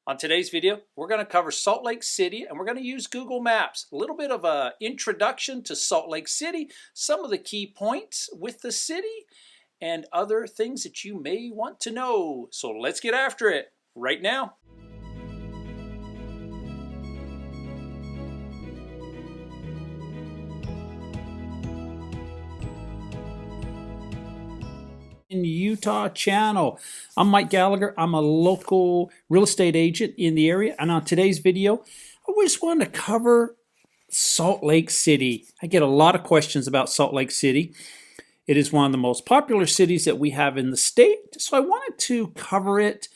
On today's video, we're going to cover Salt Lake City and we're going to use Google Maps. A little bit of an introduction to Salt Lake City, some of the key points with the city, and other things that you may want to know. So let's get after it right now. In Utah channel. I'm Mike Gallagher. I'm a local real estate agent in the area, and on today's video I just wanted to cover Salt Lake City. I get a lot of questions about Salt Lake City. It is one of the most popular cities that we have in the state, so I wanted to cover it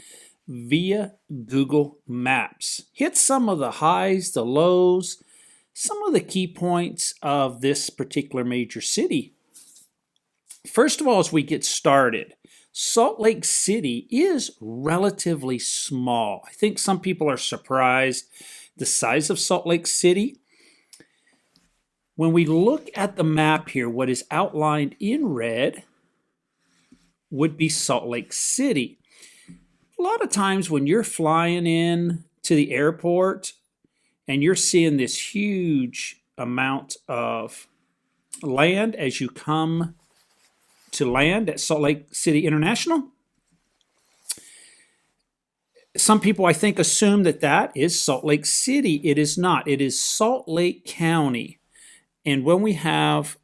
via Google Maps. Hit some of the highs, the lows, some of the key points of this particular major city. First of all, as we get started, Salt Lake City is relatively small. I think some people are surprised the size of Salt Lake City. When we look at the map here, what is outlined in red would be Salt Lake City. A lot of times when you're flying in to the airport and you're seeing this huge amount of land as you come to land at Salt Lake City International, some people I think assume that that is Salt Lake City. It is not. It is Salt Lake County. And when we have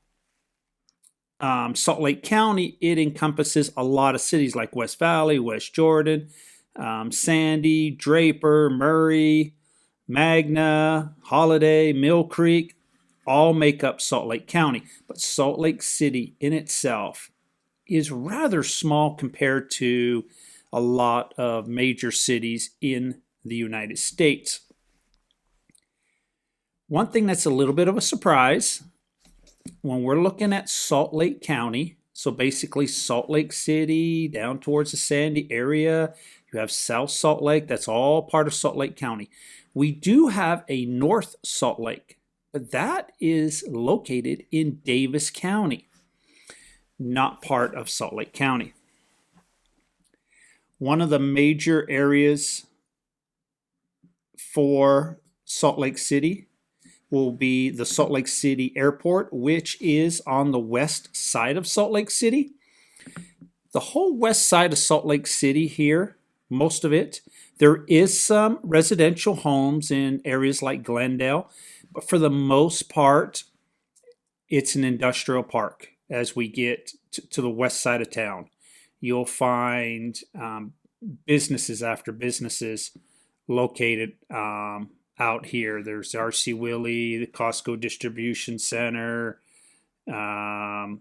Salt Lake County, it encompasses a lot of cities like West Valley, West Jordan, Sandy, Draper, Murray, Magna, Holiday, Mill Creek, all make up Salt Lake County. But Salt Lake City in itself is rather small compared to a lot of major cities in the United States. One thing that's a little bit of a surprise when we're looking at Salt Lake County, so basically Salt Lake City down towards the Sandy area, you have South Salt Lake, that's all part of Salt Lake County. We do have a North Salt Lake, but that is located in Davis County, not part of Salt Lake County. One of the major areas for Salt Lake City will be the Salt Lake City Airport, which is on the west side of Salt Lake City. The whole west side of Salt Lake City here, most of it, there is some residential homes in areas like Glendale, but for the most part, it's an industrial park. As we get to the west side of town, you'll find businesses after businesses located out here. There's R.C. Willey, the Costco Distribution Center. I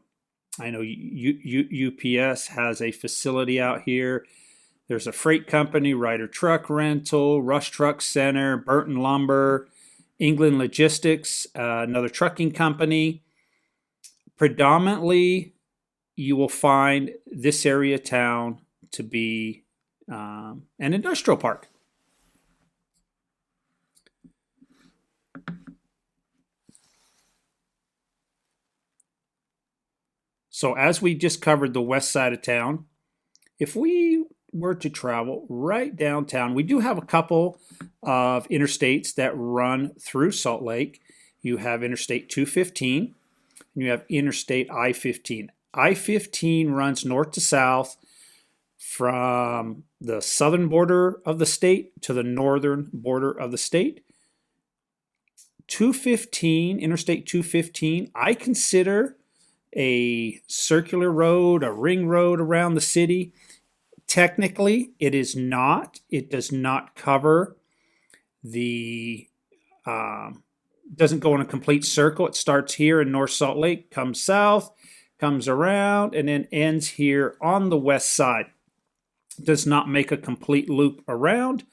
know UPS has a facility out here. There's a freight company, Ryder Truck Rental, Rush Truck Center, Burton Lumber, England Logistics, another trucking company. Predominantly, you will find this area of town to be an industrial park. So as we just covered the west side of town, if we were to travel right downtown, we do have a couple of interstates that run through Salt Lake. You have Interstate 215. And you have Interstate I-15. I-15 runs north to south from the southern border of the state to the northern border of the state. 215, Interstate 215, I consider a circular road, a ring road around the city. Technically, it is not. It does not cover the doesn't go in a complete circle. It starts here in North Salt Lake, comes south, comes around, and then ends here on the west side. It does not make a complete loop around,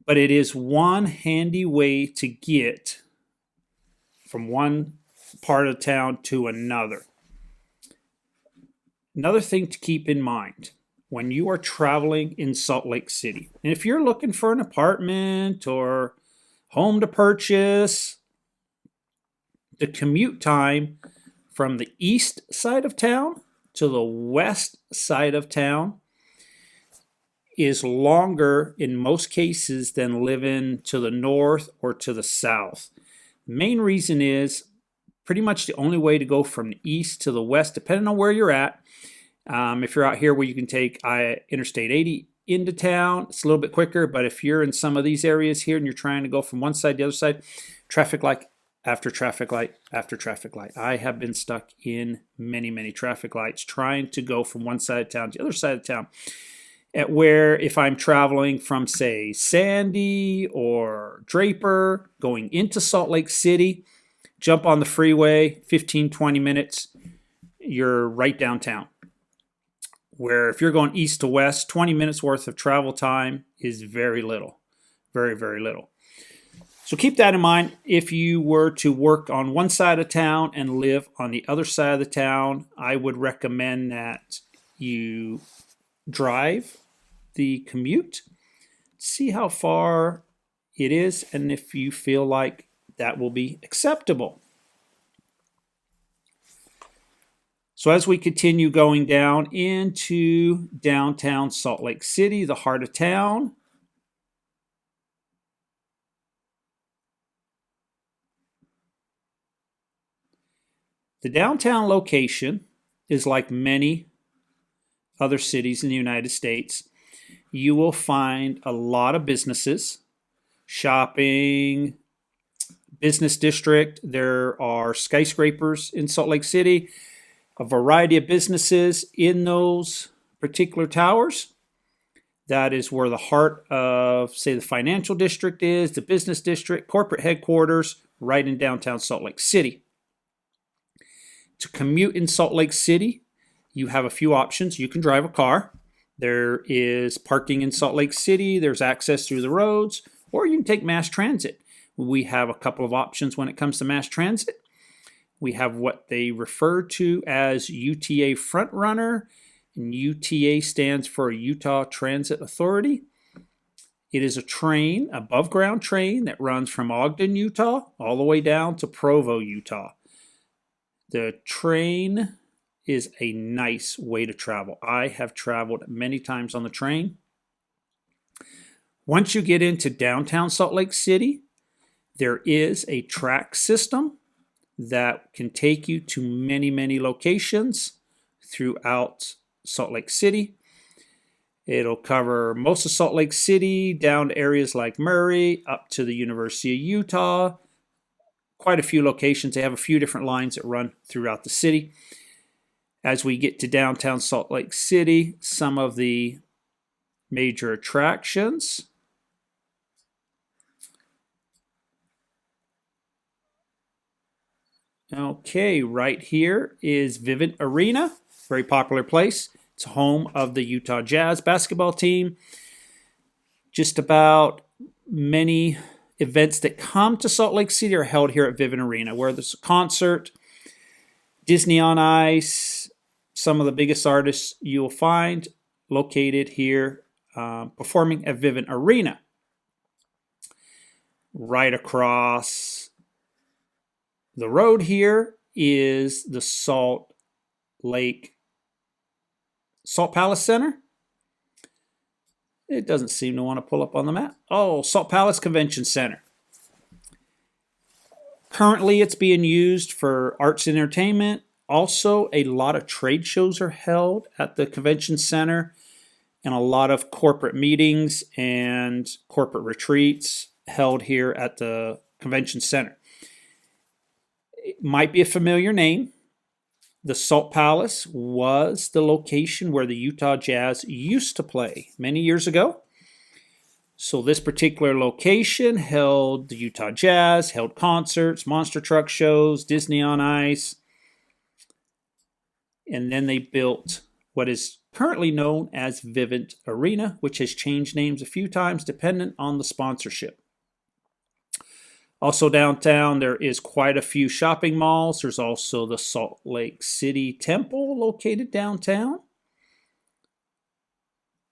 but it is one handy way to get from one part of town to another. Another thing to keep in mind when you are traveling in Salt Lake City, and if you're looking for an apartment or home to purchase, the commute time from the east side of town to the west side of town is longer in most cases than living to the north or to the south. The main reason is pretty much the only way to go from the east to the west, depending on where you're at. If you're out here where you can take Interstate 80 into town, it's a little bit quicker. But if you're in some of these areas here and you're trying to go from one side to the other side, traffic light after traffic light after traffic light. I have been stuck in many, many traffic lights trying to go from one side of town to the other side of town. At where if I'm traveling from, say, Sandy or Draper, going into Salt Lake City, jump on the freeway, 15, 20 minutes, you're right downtown. Where if you're going east to west, 20 minutes worth of travel time is very little. Very, very little. So keep that in mind. If you were to work on one side of town and live on the other side of the town, I would recommend that you drive the commute, see how far it is, and if you feel like that will be acceptable. So as we continue going down into downtown Salt Lake City, the heart of town, the downtown location is like many other cities in the United States. You will find a lot of businesses, shopping, business district. There are skyscrapers in Salt Lake City, a variety of businesses in those particular towers. That is where the heart of, say, the financial district is, the business district, corporate headquarters, right in downtown Salt Lake City. To commute in Salt Lake City, you have a few options. You can drive a car. There is parking in Salt Lake City. There's access through the roads, or you can take mass transit. We have a couple of options when it comes to mass transit. We have what they refer to as UTA Frontrunner, and UTA stands for Utah Transit Authority. It is a train, above ground train that runs from Ogden, Utah, all the way down to Provo, Utah. The train is a nice way to travel. I have traveled many times on the train. Once you get into downtown Salt Lake City, there is a track system that can take you to many, many locations throughout Salt Lake City. It'll cover most of Salt Lake City, down to areas like Murray, up to the University of Utah. Quite a few locations. They have a few different lines that run throughout the city. As we get to downtown Salt Lake City, some of the major attractions. Okay, right here is Vivint Arena, very popular place. It's home of the Utah Jazz basketball team. Just about many events that come to Salt Lake City are held here at Vivint Arena, where there's a concert, Disney on Ice, some of the biggest artists you'll find located here performing at Vivint Arena. Right across the road here is the Salt Palace Center. It doesn't seem to want to pull up on the map. Oh, Salt Palace Convention Center. Currently, it's being used for arts and entertainment. Also, a lot of trade shows are held at the convention center, and a lot of corporate meetings and corporate retreats held here at the convention center. It might be a familiar name. The Salt Palace was the location where the Utah Jazz used to play many years ago. So this particular location held the Utah Jazz, held concerts, monster truck shows, Disney on Ice. And then they built what is currently known as Vivint Arena, which has changed names a few times dependent on the sponsorship. Also downtown, there is quite a few shopping malls. There's also the Salt Lake City Temple located downtown.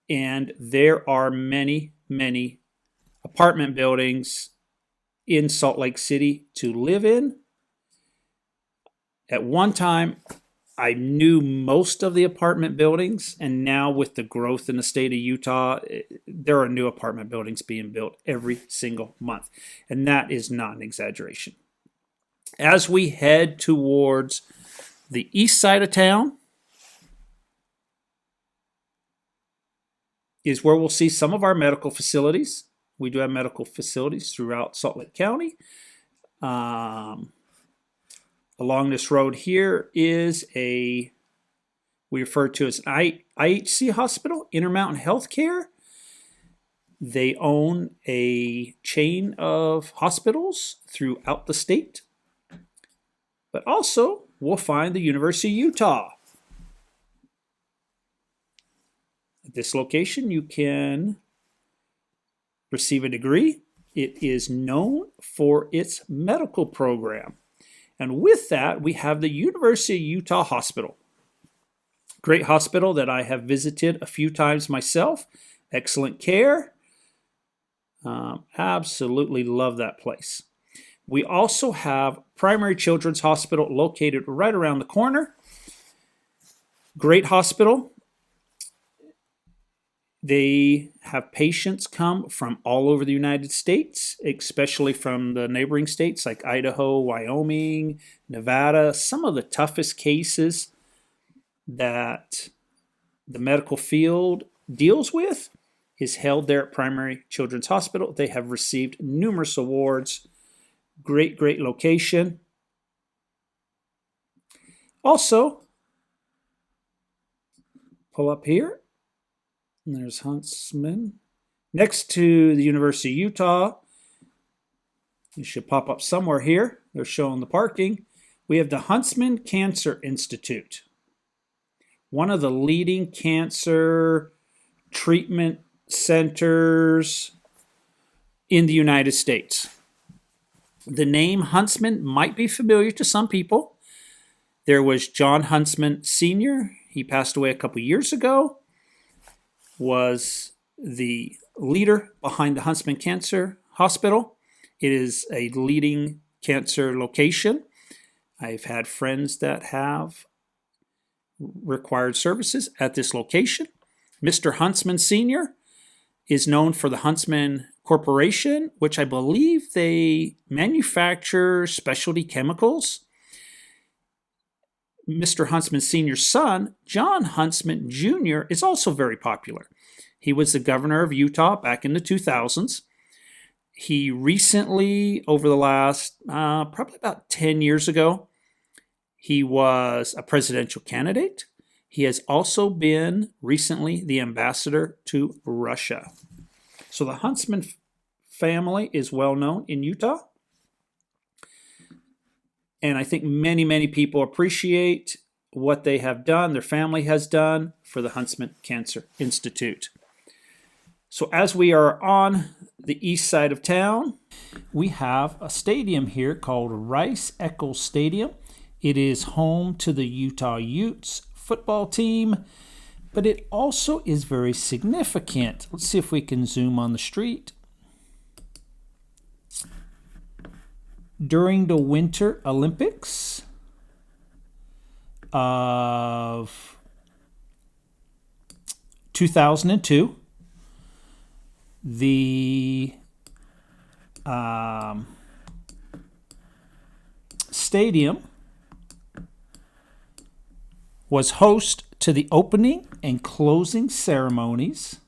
And there are many, many apartment buildings in Salt Lake City to live in. At one time, I knew most of the apartment buildings, and now with the growth in the state of Utah, there are new apartment buildings being built every single month. And that is not an exaggeration. As we head towards the east side of town is where we'll see some of our medical facilities. We do have medical facilities throughout Salt Lake County. Along this road here is we refer to as an IHC hospital, Intermountain Healthcare. They own a chain of hospitals throughout the state. But also, we'll find the University of Utah. At this location, you can receive a degree. It is known for its medical program. And with that, we have the University of Utah Hospital. Great hospital that I have visited a few times myself. Excellent care. Absolutely love that place. We also have Primary Children's Hospital located right around the corner. Great hospital. They have patients come from all over the United States, especially from the neighboring states like Idaho, Wyoming, Nevada. Some of the toughest cases that the medical field deals with is held there at Primary Children's Hospital. They have received numerous awards. Great, great location. Also, pull up here. And there's Huntsman. Next to the University of Utah, it should pop up somewhere here. They're showing the parking. We have the Huntsman Cancer Institute, one of the leading cancer treatment centers in the United States. The name Huntsman might be familiar to some people. There was John Huntsman Sr. He passed away a couple years ago. Was the leader behind the Huntsman Cancer Hospital. It is a leading cancer location. I've had friends that have required services at this location. Mr. Huntsman Sr. is known for the Huntsman Corporation, which I believe they manufacture specialty chemicals. Mr. Huntsman Sr.'s son, John Huntsman Jr., is also very popular. He was the governor of Utah back in the 2000s. He recently, over the last probably about 10 years ago, he was a presidential candidate. He has also been recently the ambassador to Russia. So the Huntsman family is well known in Utah. And I think many, many people appreciate what they have done, their family has done for the Huntsman Cancer Institute. So as we are on the east side of town, we have a stadium here called Eccles Stadium. It is home to the Utah Utes football team, but it also is very significant. Let's see if we can zoom on the street. During the Winter Olympics of 2002, the stadium was host to the opening and closing ceremonies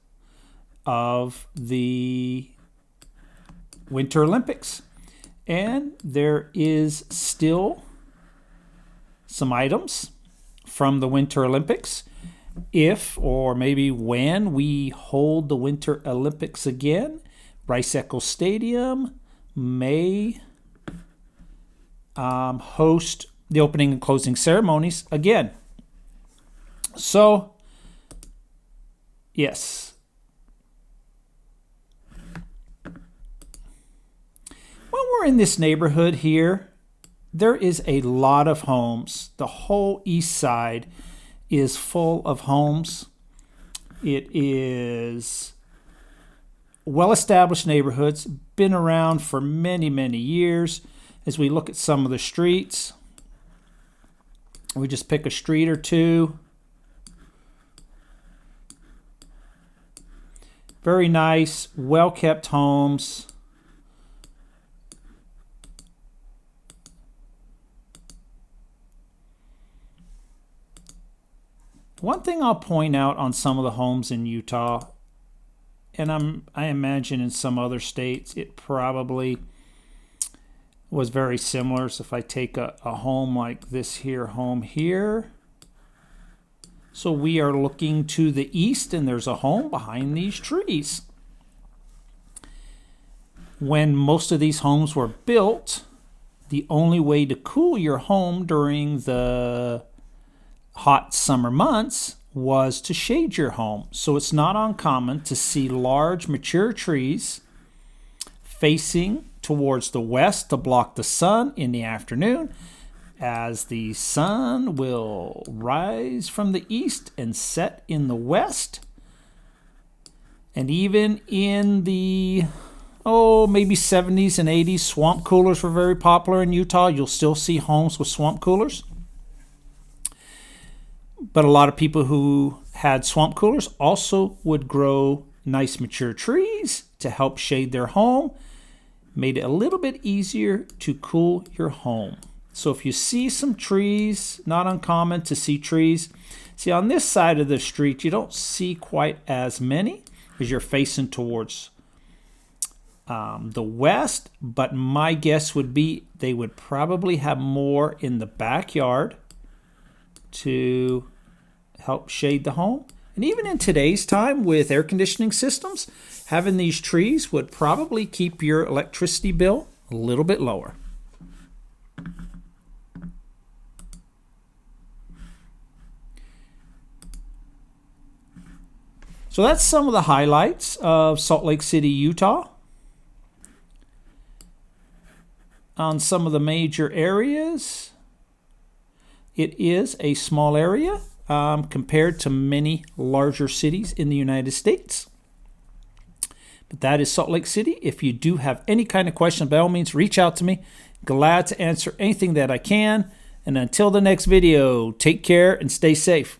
of the Winter Olympics. And there is still some items from the Winter Olympics. If or maybe when we hold the Winter Olympics again, Eccles Stadium may host the opening and closing ceremonies again. So, yes. When we're in this neighborhood here, there is a lot of homes. The whole east side is full of homes. It is well-established neighborhoods, been around for many, many years. As we look at some of the streets, We just pick a street or two. Very nice, well-kept homes. One thing I'll point out on some of the homes in Utah, and I imagine in some other states, it probably was very similar. So if I take a home like this here, home here. So we are looking to the east, and there's a home behind these trees. When most of these homes were built, the only way to cool your home during the hot summer months was to shade your home. So it's not uncommon to see large mature trees facing towards the west to block the sun in the afternoon, as the sun will rise from the east and set in the west. And even in the maybe 70s and 80s, swamp coolers were very popular in Utah. You'll still see homes with swamp coolers. But a lot of people who had swamp coolers also would grow nice mature trees to help shade their home. Made it a little bit easier to cool your home. So if you see some trees, not uncommon to see trees. See, on this side of the street, you don't see quite as many because you're facing towards the west. But my guess would be they would probably have more in the backyard to help shade the home. And even in today's time with air conditioning systems, having these trees would probably keep your electricity bill a little bit lower. So that's some of the highlights of Salt Lake City, Utah. On some of the major areas, it is a small area compared to many larger cities in the United States. But that is Salt Lake City. If you do have any kind of question, by all means, reach out to me. Glad to answer anything that I can. And until the next video, take care and stay safe.